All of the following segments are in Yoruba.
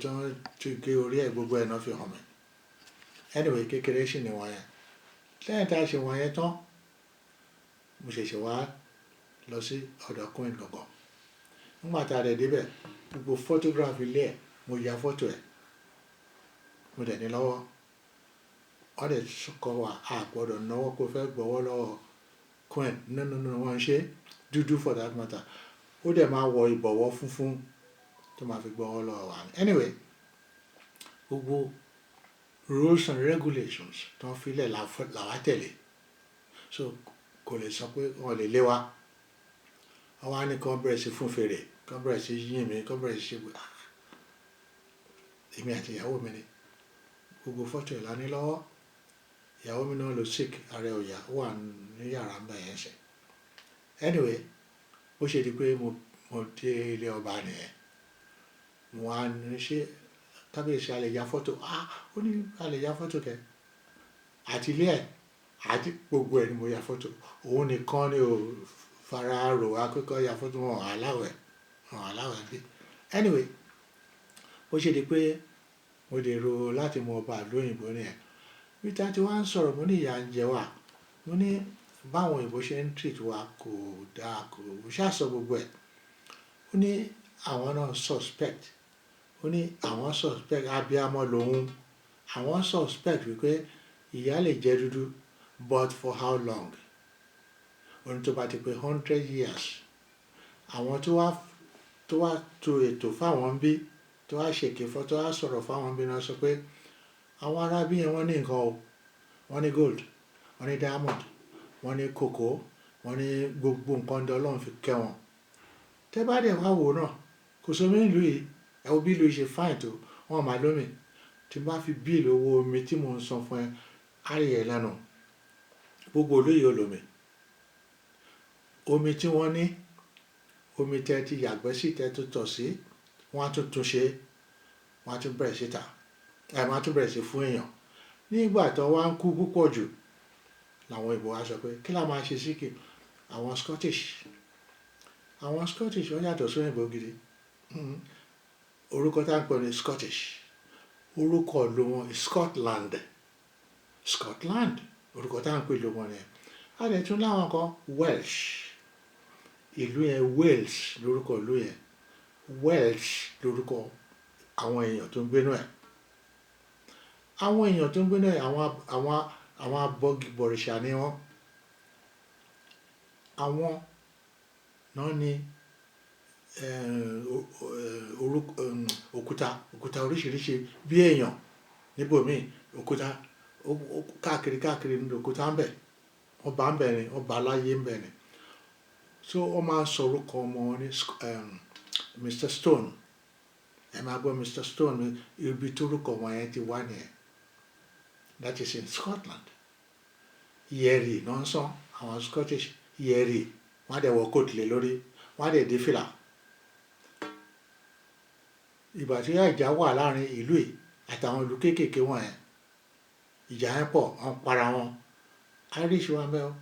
tó ń ti gé orí ẹ̀ gbogbo ẹ̀ náà fi hàn mí anyway kékeré sì ni wọ́n yẹn lẹ́yìn tá a ṣe wọ́n yẹn tán mo ṣẹ̀ṣẹ̀ wá lọ sí ọ̀dọ̀ Queen gangan nígbà tá a dẹ̀ débẹ̀ gbogbo photograph ilé ẹ̀ mo ya fọ́tò ẹ̀ mo dẹ̀ ní lọ́wọ́ wọ́n dẹ̀ kọ́ wa a gbọ́dọ̀ náwó kó fẹ́ gbọ́wọ́ lọ́wọ́ Queen no wọ́n ṣe dúdú for that matter ó dẹ̀ máa wọ ìbọ̀wọ́ funfun tó máa fi gbọ́wọ́ lọ́wọ́ wa anyway gbogbo rules and regulations tó ń filẹ̀ làwa tẹ̀lé so kò lè sọ pé wọ́n lè lé wa àwọn á ní kàn bẹ̀rẹ̀ sí fún fèrè kàn bẹ̀rẹ̀ sí yín mi kàn bẹ̀rẹ̀ sí ṣe èmi àti ìyàwó mi ni gbogbo fọ́tò ìlà ní lọ́wọ́ ìyàwó mi náà lọ sick ààrẹ òyà ó wà ní yàrá ń bá yẹn ṣe anyway ó ṣe di pé mo dé ilé ọba nìyẹn mo wá ní ṣe kábíyèsí a lè ya fọ́tò ó ní a lè ya fọ́tò kẹ àti ilé ẹ̀ àti gbogbo ẹ̀ ni mo ya fọ́tò òun nìkan ni ò fara rò akẹ́kọ̀ọ́ ya fọ́tò wọn aláwẹ̀ bí anyway ó ṣe di pé mo dèrò láti mọ ọba lóyìnbó nìyẹn peter tí wọ́n ń sọ̀rọ̀ mo ní ìyà ń jẹ wá mo ní báwọn òyìnbó ṣe ń treat wa kò dáa kò ṣàṣọ gbogbo ẹ̀ ó ní àwọn náà suspect ó ní àwọn suspect abiyamọ lòun àwọn suspect wípé ìyá lè jẹ dúdú but for how long ó ní tó bá ti pé 100 years àwọn tó wá to ètò fáwọn bí tó wá ṣèké fọ́ tó wá sọ̀rọ̀ fáwọn bí náà sọ pé àwọn arábí yẹn wọ́n ní nǹkan o wọ́n ní gold wọ́n ní diamond wọ́n ní kòkó wọ́n ní gbogbo nǹkan dán Ọlọ́run fi kẹ́ wọn tẹ́ bá dẹ̀ wá wò náà kò sómi ìlú yìí ẹ wo bí ìlú yìí ṣe fáìn tó wọ́n máa lómi tí bá fi bíìlì owó omi tí mò ń san fún ẹ àríyẹ lẹ́nu gbogbo olóyè olómi omi tí wọ́n ní omi tẹ́ ti yàgbẹ́ sí tẹ́ tó tọ̀ sí wọ́n á tún ṣe wọ́n á tún bẹ̀rẹ̀ síta wọ́n á tún bẹ̀rẹ̀ sí fún èèyàn nígbà tó wá ń kú púpọ̀ jù làwọn ìbò wa sọ pé kí la máa ṣe sí kí àwọn Scottish wọ́n yàtọ̀ sí òyìnbó gidi orúkọ tá à ń pè ní Scottish orúkọ ìlú wọn Scotland orúkọ tá à ń pè ìlú wọn nìyẹn a lè tún láwọn kan Welsh ìlú yẹn Wales lórúkọ ìlú yẹn Welsh lórúkọ àwọn èèyàn tó ń gbénú ẹ̀ àwọn èèyàn tó ń gbénú ẹ̀ àwọn abọ̀rìṣà ni wọ́n àwọn náà ní òkúta oríṣiríṣi bí èèyàn níbòmíì òkúta káàkiri ní òkúta ń bẹ wọ́n bá ń bẹ ni wọ́n bá láyé ń bẹ ni so wọ́n máa ń sọ orúkọ ọmọ wọn ní Mr. Stone ẹ máa gbọ́ Mr. Stone ibi tó orúkọ wọn yẹn ti wá nìyẹn that is in Scotland yẹ̀rì náà ń sọ àwọn Scottish yẹ̀rì wọ́n á dẹ̀ wọ kóòtù lé lórí wọ́n á dẹ̀ dé fìlà ìgbà tí ìjà wà láàrin ìlú yìí àtàwọn ìlú kéékèèké wọn yẹn ìjà yẹn pọ̀ wọ́n para wọn Irish wọn bẹ́ẹ̀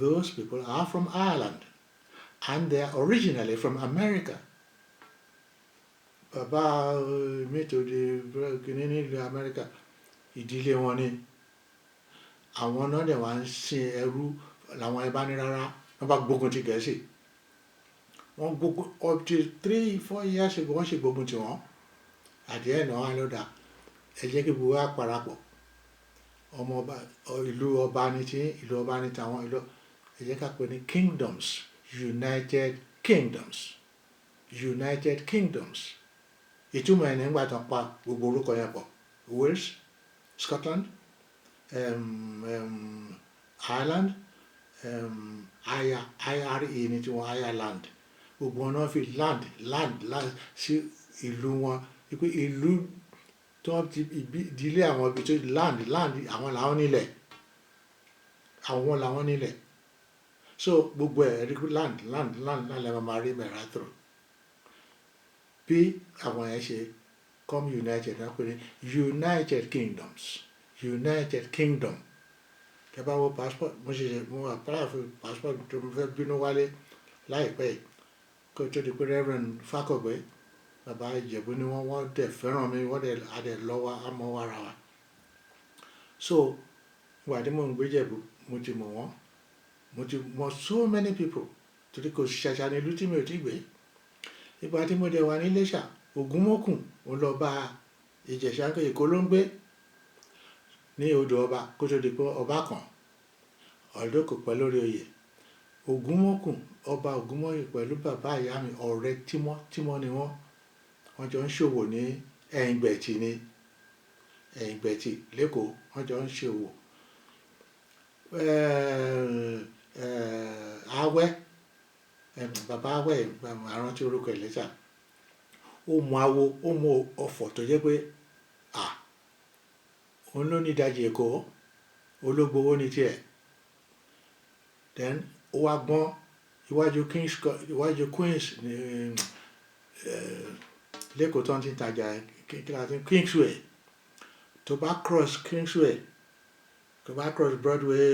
those people are from Ireland and they are originally from America bàbá mi tó di kìíní nílùú America ìdílé wọn ni àwọn náà dẹ̀ wá ń sin ẹrú làwọn ẹ bá ní rárá wọ́n bá gbógun ti Gẹ̀ẹ́sì wọ́n gbógun up to 3-4 years ago wọ́n ṣe gbógun ti wọ́n àdìẹ́ náà wà lọ́dà ẹ jẹ́ kí gbogbo wa parapọ̀ ọmọ ọba ìlú ọba ní tí ìlú ọba ní tàwọn ìlú ẹ jẹ́ ká pè ní kingdoms United Kingdoms ìtumọ̀ ẹ̀ nígbà tó pa gbogbo orúkọ yẹn pọ̀ Wales Scotland Ireland IRE ní tiwọn Ireland gbogbo wọn náà fi land sí ìlú wọn pé ìlú tó ti ìdílé àwọn ibi tó land àwọn làwọn nílẹ̀ so gbogbo ẹ̀ rí land lẹ́wọ̀n máa rí mẹ́ra through bí àwọn yẹn ṣe come united náà pé ní United Kingdom tẹ́ bá wo passport mo apply fún passport tó mo fẹ́ bínú wálé láìpẹ́ yìí kó tó di pé Reverend Fakọ̀gbé bàbá Ìjẹ̀bú ni wọ́n dẹ̀ fẹ́ràn mi, wọ́n dẹ̀ adẹ̀ lọ́wọ́ àmọ́ wàrà wa. So ìgbà tí mò ń gbé Ìjẹ̀bú mo ti mọ̀ wọ́n, mo ti mọ̀ so many people torí kò ṣàṣà ní ìlú tí mi ò ti gbé. Ìgbà tí mo dẹ̀ wà ní Iléṣà, Ògúnmọ́kùn ó lọ bá Ìjẹ̀ṣà Èkó ló ń gbé ní odò ọba kó tó di pé ọba kan Oladokun pẹ́ lórí oyè. Ògúnmọ́kùn ọba Ògúnmọ́yè pẹ̀lú bàbá ìyá mi ọ̀rẹ́ tímọ́tímọ́ ni wọ́n jọ ń ṣòwò ní Ẹ̀yìngbẹ̀tì ni Ẹ̀yìngbẹ̀tì lẹ́kọ̀ọ́ wọ́n jọ ń ṣòwò. Awẹ́ bàbá Awẹ́ àrántí orúkọ Ìlẹ́ṣà ó mọ awo ó mọ ọ̀fọ̀ tó jẹ́ pé òun ló ní ìdajì Èkó Ológbowó ní tiẹ̀. Then ó wá gbọ́n iwájú Queens ní lẹ́kọ̀ọ́ tó ń ti tajà Kingsway tó bá cross Kingsway tó bá cross Broadway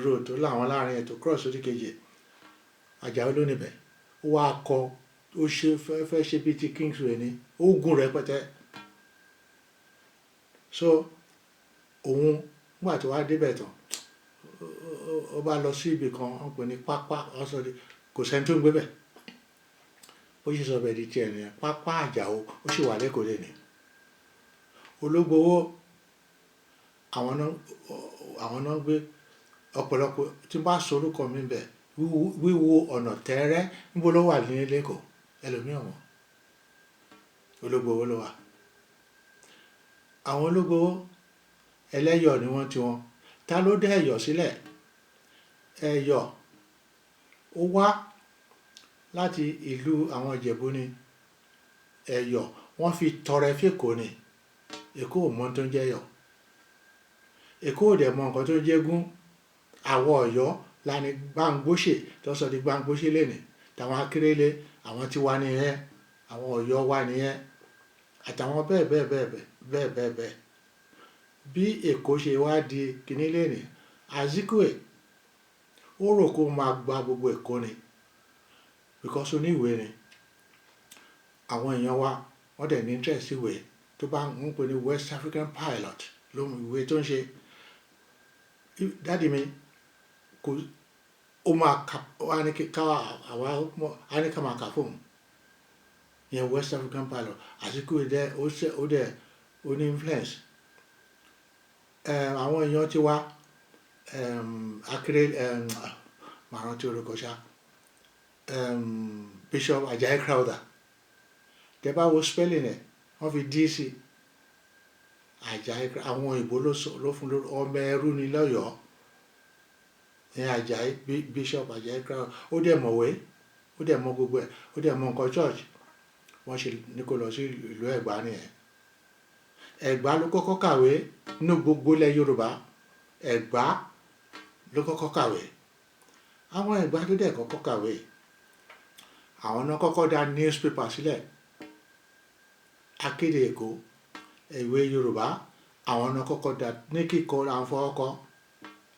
road tó láwọn láàrin ẹ̀ tó cross orí kejì Àjàó ló níbẹ̀ ó wá kọ ó ṣe fẹ́ ṣe bíi ti Kingsway ni ó gùn rẹpẹtẹ. So òun nígbà tó wá débẹ̀ tán ó bá lọ sí ibì kan wọ́n pè ní pápá ọ̀sọ̀dì kò sẹ́ni tó ń gbé bẹ̀ ó sì sọ bẹ́ẹ̀ di tiẹ̀ nìyẹn pápá Àjàó ó sì wà lẹ́kọ̀ọ́ lẹ́ni. Ológbowó àwọn náà gbé ọ̀pọ̀lọpọ̀ tí n bá sọ orúkọ mi bẹ̀ wíwo ọ̀nà tẹ́rẹ́ níbo ló wà ní lẹ́kọ̀ọ́ ẹlòmíràn wọn Ológbowó ló wà. Àwọn Ológbowó ẹlẹ́yọ̀ ni wọ́n ti wọn. Ta ló dá Ẹ̀yọ̀ sílẹ̀? Ẹ̀yọ̀ ó wá láti ìlú àwọn Ìjẹ̀bú ni. Ẹ̀yọ̀ wọ́n fi tọrẹ f'Èkó ni. Èkó ò mọ tó ń jẹ́ Ẹ̀yọ̀. Èkó ò dẹ̀ mọ nǹkan tó ń jẹ́ Egún. Àwọn Ọ̀yọ́ la ní Gbáǹgbóṣè tó sọ di Gbáǹgbóṣè lẹ́nìí. Tàwọn Akérèlé àwọn tí wá nìyẹn. Àwọn Ọ̀yọ́ wá nìyẹn. Àtàwọn bẹ́ẹ̀. Bí Èkó ṣe wá di kíní lẹ́nìí, Azikiwe ó rò kó máa gba gbogbo Èkó ni because oníwèé ni. Àwọn èèyàn wa wọ́n dẹ̀ ní interest ìwé tó bá ń pè ní West African Pilot lóhun ìwé tó ń ṣe. Dáàdi mi kò ó máa kà á ní ká máa kà fóun ìyẹn West African Pilot. Azikiwe dẹ̀ ó ní influence. Àwọn èèyàn ti wá Akérèlé màá rántí orúkọ ṣá Bishop Ajayi Crowther tẹ bá wo spelling ẹ̀ wọ́n fi D sí Ajayi àwọn òyìnbó ló fún lórí ọmọ ẹrú ni lọ́yọ̀ọ́ ní Ajayi Bishop Ajayi Crowther ó dẹ̀ mọ̀wé ó dẹ̀ mọ gbogbo ẹ̀ ó dẹ̀ mọ nǹkan church wọ́n ṣe ní kó lọ sí ìlú Ẹ̀gbá nìyẹn. Ẹ̀gbá ló kọ́kọ́ kàwé nínú gbogbo ilẹ̀ Yorùbá. Ẹ̀gbá ló kọ́kọ́ kàwé. Àwọn Ẹ̀gbá tó dẹ̀ kọ́kọ́ kàwé àwọn náà kọ́kọ́ dá newspaper sílẹ̀. Akéde Èkó ìwé Yorùbá àwọn náà kọ́kọ́ dá ní kíkọ́ àwọn fọwọ́kọ́.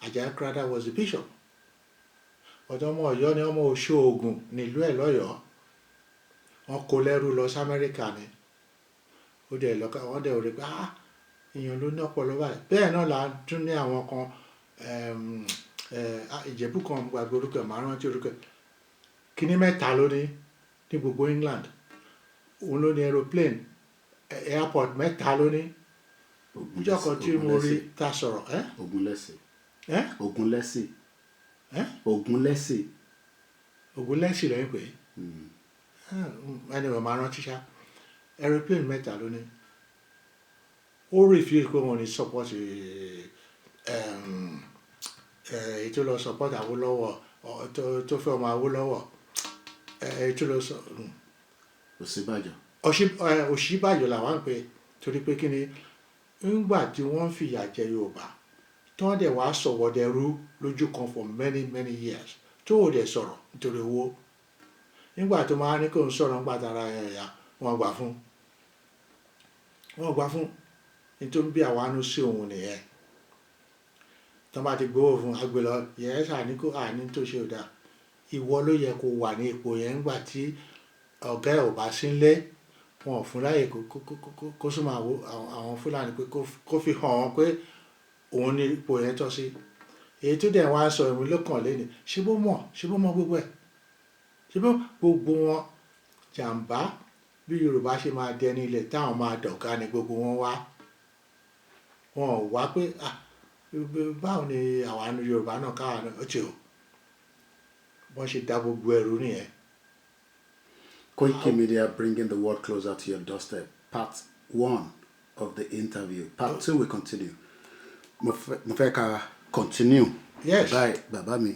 Ajayi Crowther was the bishop. Ọ̀dọ́ ọmọ Ọ̀yọ́ ni ọmọ Òṣogùn nílùú ẹ̀ lọ́yọ̀ọ́. Wọ́n kó lẹ́rú lọ sí Amẹ́ríkà ni. Ó dẹ̀ lọ́kà wọ́n dẹ̀ rí pé èèyàn ló ní ọpọlọ báyìí. Bẹ́ẹ̀ náà là ń tún ní àwọn kan Ìjẹ̀bú kan gbàgbé orúkọ màá rántí orúkọ kíní mẹ́ta ló ní gbogbo England. Òun ló ní aeroplane airport mẹ́ta ló ní. Ìjọ́ kan tí mo rí ta sọ̀rọ̀ Ògúnlẹ́sì lẹ́yìn pé ẹni wọ́n máa rántí ṣá aeroplane mẹ́ta ló ní. Ó refuse pé wọ́n ní support èyí tó lọ support Awólọ́wọ̀ tó fẹ́ ọmọ Awólọ́wọ̀ èyí tó lọ sọ Ọ̀ṣínbàjò làwọn ń pè torí pé kí ni nígbà tí wọ́n fìyà jẹ Yorùbá tí wọ́n dẹ̀ wá sọ̀wọ́dẹrú lójú kan for many years tó ò dẹ̀ sọ̀rọ̀ nítorí owó. Nígbà tó máa ní kó ń sọ̀rọ̀ nípa tara ẹ̀yà wọ́n gbà fún nítorí bí àwa nú sí òun nìyẹn. Tó bá ti gbówó fún agbélọ yẹn ṣàní kó àní tó ṣe ò dáa. Ìwọ ló yẹ kó wà ní ipò yẹn nígbà tí ọ̀gá ẹ̀ ò bá sí nílé wọn ò fún láyè kó súnmọ́ àwọn Fúlàní pé kó fi hàn wọ́n pé òun ní ipò yẹn tọ́ sí. Èyí tó dẹ̀ wá ń sọ ìwé lọ́kàn lẹ́nu ṣé bó mọ̀ gbogbo ẹ̀ ṣé bó gbogbo wọn jàǹbá bí Yorùbá ṣe máa dẹni ilẹ̀ táwọn máa dọ̀gá ni gbogbo wọn wá. Wọn ò wá pé báwo ni àwa ní Yorùbá náà káwa náà ọ̀tí o wọ́n ṣe dá gbogbo ẹrú nìyẹn. Koikimedia bringing the world closer to your doorstep. Part 1 of the interview. Part 2 will continue. Mo fẹ́ ká continue. Yes. Bye, bàbá mi.